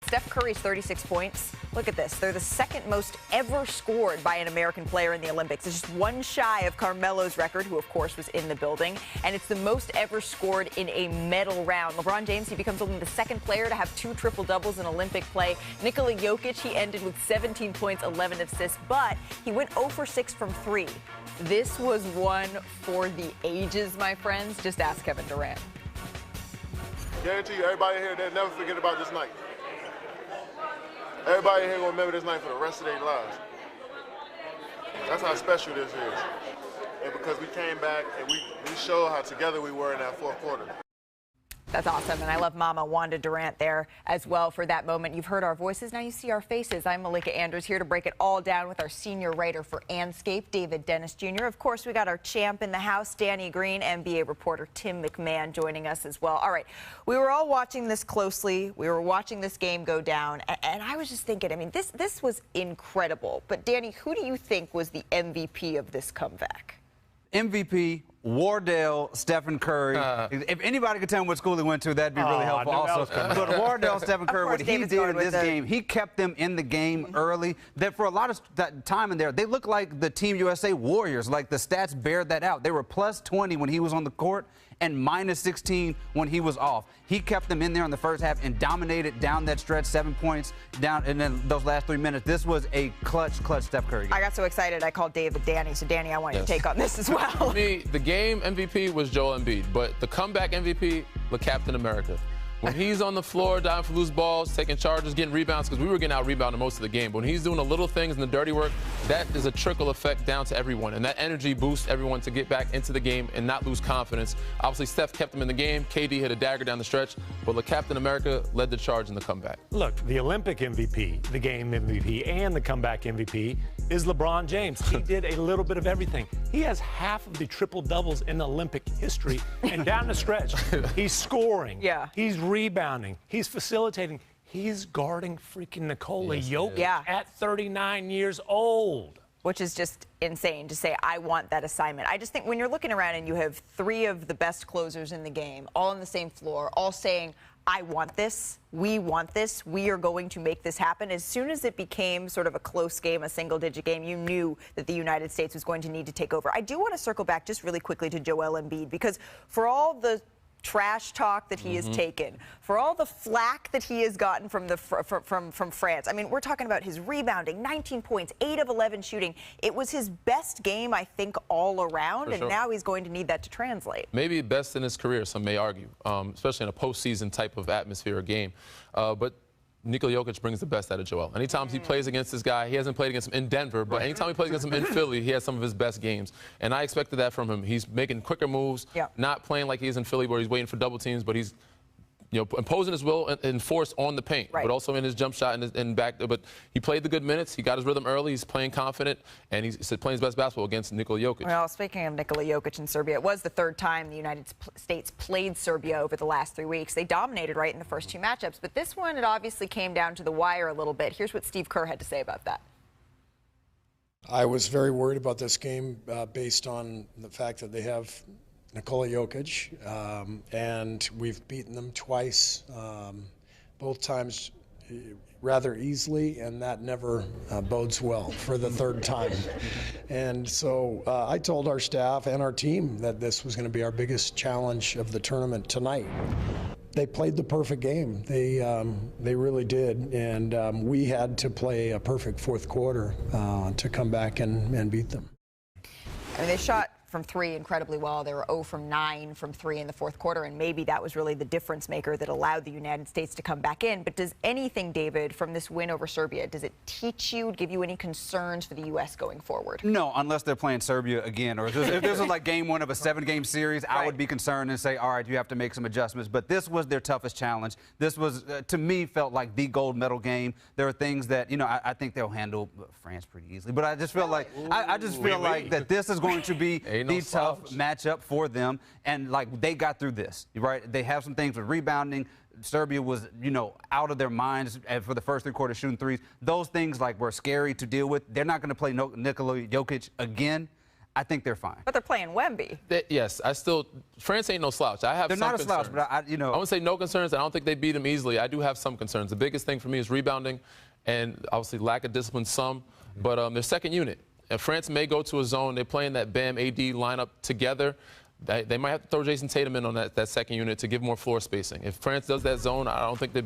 Steph Curry's 36 points. Look at this. They're the second most ever scored by an American player in the Olympics. It's just one shy of Carmelo's record, who, of course, was in the building. And it's the most ever scored in a medal round. LeBron James, he becomes only the second player to have 2 triple-doubles in Olympic play. Nikola Jokic, he ended with 17 points, 11 assists, but he went 0 for 6 from 3. This was one for the ages, my friends. Just ask Kevin Durant. Guarantee you, everybody here, they'll never forget about this night. Everybody here gonna remember this night for the rest of their lives. That's how special this is. And because we came back and we showed how together we were in that fourth quarter. That's awesome, and I love Mama Wanda Durant there as well for that moment. You've heard our voices, now you see our faces. I'm Malika Andrews, here to break it all down with our senior writer for Anscape, David Dennis Jr. Of course, we got our champ in the house, Danny Green, NBA reporter Tim McMahon joining us as well. All right, we were all watching this closely. We were watching this game go down, and I was just thinking, I mean, this was incredible. But Danny, who do you think was the MVP of this comeback? MVP, Wardell, Stephen Curry. If anybody could tell me what school he went to, that'd be really helpful also. But Wardell, Stephen Curry, what he did in this game, he kept them in the game early. That for a lot of that time in there, they looked like the Team USA Warriors. Like the stats bear that out. They were plus 20 when he was on the court and minus 16 when he was off. He kept them in there in the first half and dominated down that stretch, 7 points down, and then those last 3 minutes. This was a clutch Steph Curry game. I got so excited I called David Danny. So Danny, I want you to take on this as well. For me, the game MVP was Joel Embiid, but the comeback MVP was Captain America. When he's on the floor, diving for loose balls, taking charges, getting rebounds, because we were getting out-rebounded most of the game. But when he's doing the little things and the dirty work, that is a trickle effect down to everyone. And that energy boosts everyone to get back into the game and not lose confidence. Obviously, Steph kept them in the game. KD hit a dagger down the stretch. But the Captain America led the charge in the comeback. Look, the Olympic MVP, the game MVP, and the comeback MVP is LeBron James. He did a little bit of everything. He has half of the triple-doubles in Olympic history. And down the stretch, he's scoring. Yeah. He's rebounding. He's facilitating. He's guarding freaking Nikola Jokic at 39 years old. Which is just insane to say, I want that assignment. I just think when you're looking around and you have 3 of the best closers in the game, all on the same floor, all saying, I want this, we are going to make this happen. As soon as it became sort of a close game, a single-digit game, you knew that the United States was going to need to take over. I do want to circle back just really quickly to Joel Embiid, because for all the trash talk that he has taken, for all the flack that he has gotten from from France. I mean, we're talking about his rebounding, 19 points, 8 of 11 shooting. It was his best game, I think, all around, and now he's going to need that to translate. Maybe best in his career, some may argue, especially in a postseason type of atmosphere or game. But Nikola Jokic brings the best out of Joel. Anytime he plays against this guy, he hasn't played against him in Denver, but anytime he plays against him in Philly, he has some of his best games. And I expected that from him. He's making quicker moves, not playing like he is in Philly where he's waiting for double teams, but he's imposing his will and force on the paint, but also in his jump shot and back. But he played the good minutes. He got his rhythm early. He's playing confident, and he's playing his best basketball against Nikola Jokic. Well, speaking of Nikola Jokic in Serbia, it was the 3rd time the United States played Serbia over the last 3 weeks. They dominated right in the first 2 matchups, but this one, it obviously came down to the wire a little bit. Here's what Steve Kerr had to say about that. I was very worried about this game based on the fact that they have Nikola Jokic, and we've beaten them twice, both times rather easily, and that never bodes well for the 3rd time. And so I told our staff and our team that this was going to be our biggest challenge of the tournament tonight. They played the perfect game. They really did, and we had to play a perfect 4th quarter to come back and beat them. I mean, they shot from 3 incredibly well. They were 0 from 9 from 3 in the 4th quarter, and maybe that was really the difference maker that allowed the United States to come back in. But does anything, David, from this win over Serbia, does it teach you, give you any concerns for the U.S. going forward? No, unless they're playing Serbia again. Or if this was like game 1 of a 7-game series, I would be concerned and say, all right, you have to make some adjustments. But this was their toughest challenge. This was, to me, felt like the gold medal game. There are things that, I think they'll handle France pretty easily. But I just feel like, I just feel like that this is going to be the tough matchup for them, and like they got through this, right? They have some things with rebounding. Serbia was, out of their minds for the first 3 quarters shooting threes. Those things like were scary to deal with. They're not going to play Nikola Jokic again. I think they're fine. But they're playing Wemby. Yes, France ain't no slouch. I have They're some not a concerns. slouch, but I wouldn't say no concerns. I don't think they beat them easily. I do have some concerns. The biggest thing for me is rebounding and obviously lack of discipline some, but their second unit. If France may go to a zone, they're playing that Bam AD lineup together. They might have to throw Jason Tatum in on that second unit to give more floor spacing. If France does that zone, I don't think they'll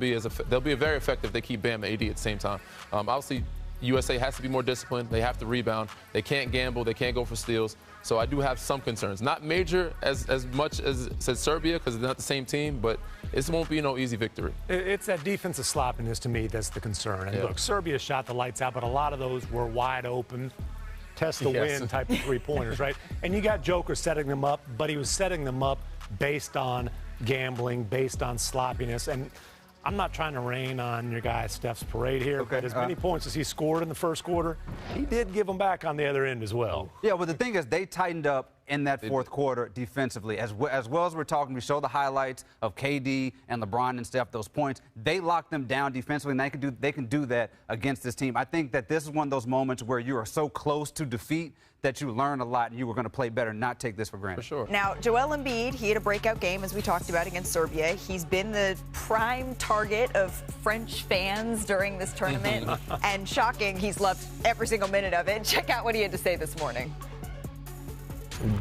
be very effective if they keep Bam and AD at the same time. Obviously, USA has to be more disciplined. They have to rebound. They can't gamble. They can't go for steals. So I do have some concerns. Not major as much as Serbia because they're not the same team, but it won't be no easy victory. It's that defensive sloppiness to me that's the concern. And look, Serbia shot the lights out, but a lot of those were wide open, test the win type of three-pointers, right? And you got Joker setting them up, but he was setting them up based on gambling, based on sloppiness. And I'm not trying to rain on your guy Steph's parade here, but as many points as he scored in the first quarter, he did give them back on the other end as well. Yeah, well, the thing is, they tightened up in that fourth quarter defensively. As well as we're talking, we show the highlights of KD and LeBron and Steph, those points. They locked them down defensively, and they can do that against this team. I think that this is one of those moments where you are so close to defeat that you learn a lot and you were going to play better, not take this for granted. For sure. Now, Joel Embiid, he had a breakout game, as we talked about, against Serbia. He's been the prime target of French fans during this tournament. And shocking, he's loved every single minute of it. Check out what he had to say this morning.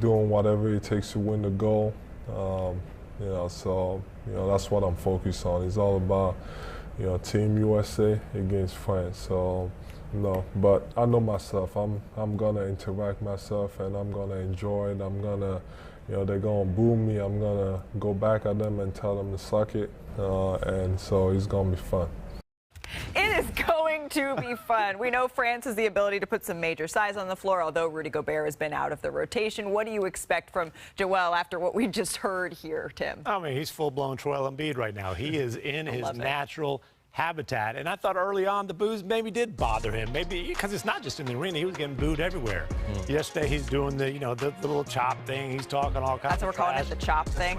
Doing whatever it takes to win the goal. So that's what I'm focused on. It's all about, Team USA against France. So, but I know myself. I'm gonna interact myself, and I'm gonna enjoy it. I'm gonna, they're gonna boo me. I'm gonna go back at them and tell them to suck it. And so it's gonna be fun. It is going to be fun. We know France has the ability to put some major size on the floor, although Rudy Gobert has been out of the rotation. What do you expect from Joel after what we just heard here, Tim? I mean, he's full-blown Joel Embiid right now. He is in his natural habitat. And I thought early on the boos maybe did bother him. Maybe because it's not just in the arena. He was getting booed everywhere. Yesterday he's doing the little chop thing. He's talking all kinds That's what we're calling it, the chop thing.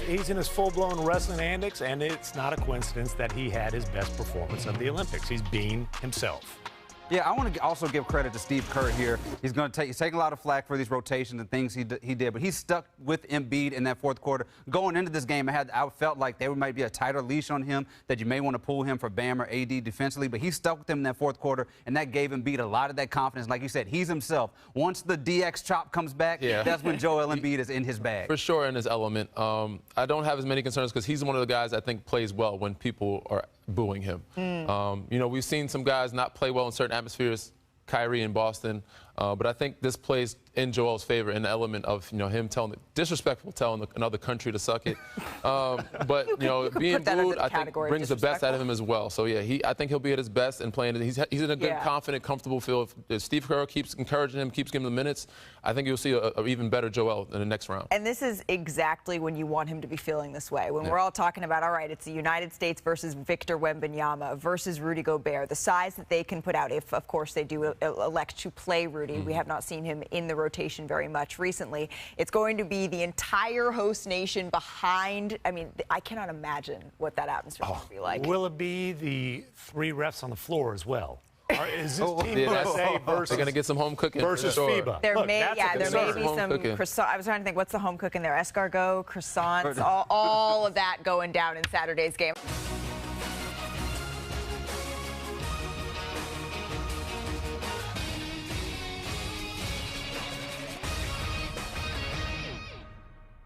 He's in his full-blown wrestling antics, and it's not a coincidence that he had his best performance of the Olympics. He's being himself. Yeah, I want to also give credit to Steve Kerr here. He's taking a lot of flack for these rotations and things he did, but he stuck with Embiid in that fourth quarter. Going into this game, I felt like there might be a tighter leash on him, that you may want to pull him for Bam or AD defensively, but he stuck with him in that fourth quarter, and that gave Embiid a lot of that confidence. Like you said, he's himself. Once the DX chop comes back, that's when Joel Embiid is in his bag. For sure in his element. I don't have as many concerns because he's one of the guys I think plays well when people are booing him. We've seen some guys not play well in certain atmospheres, Kyrie in Boston, but I think this plays in Joel's favor in the element of him telling another country to suck it. But being booed, I think brings the best out of him as well. So yeah, I think he'll be at his best and playing. He's in a good, confident, comfortable feel. If Steve Kerr keeps encouraging him, keeps giving him the minutes, I think you'll see an even better Joel in the next round. And this is exactly when you want him to be feeling this way. When we're all talking about, all right, it's the United States versus Victor Wembanyama versus Rudy Gobert, the size that they can put out, if of course they do elect to play Rudy. We have not seen him in the rotation very much recently. It's going to be the entire host nation behind. I mean, I cannot imagine what that atmosphere will be like. Will it be the three refs on the floor as well? Or is this Team USA versus they're going to get some home cooking versus FIBA? There may be some croissant. I was trying to think, what's the home cooking there? Escargot, croissants, all of that going down in Saturday's game.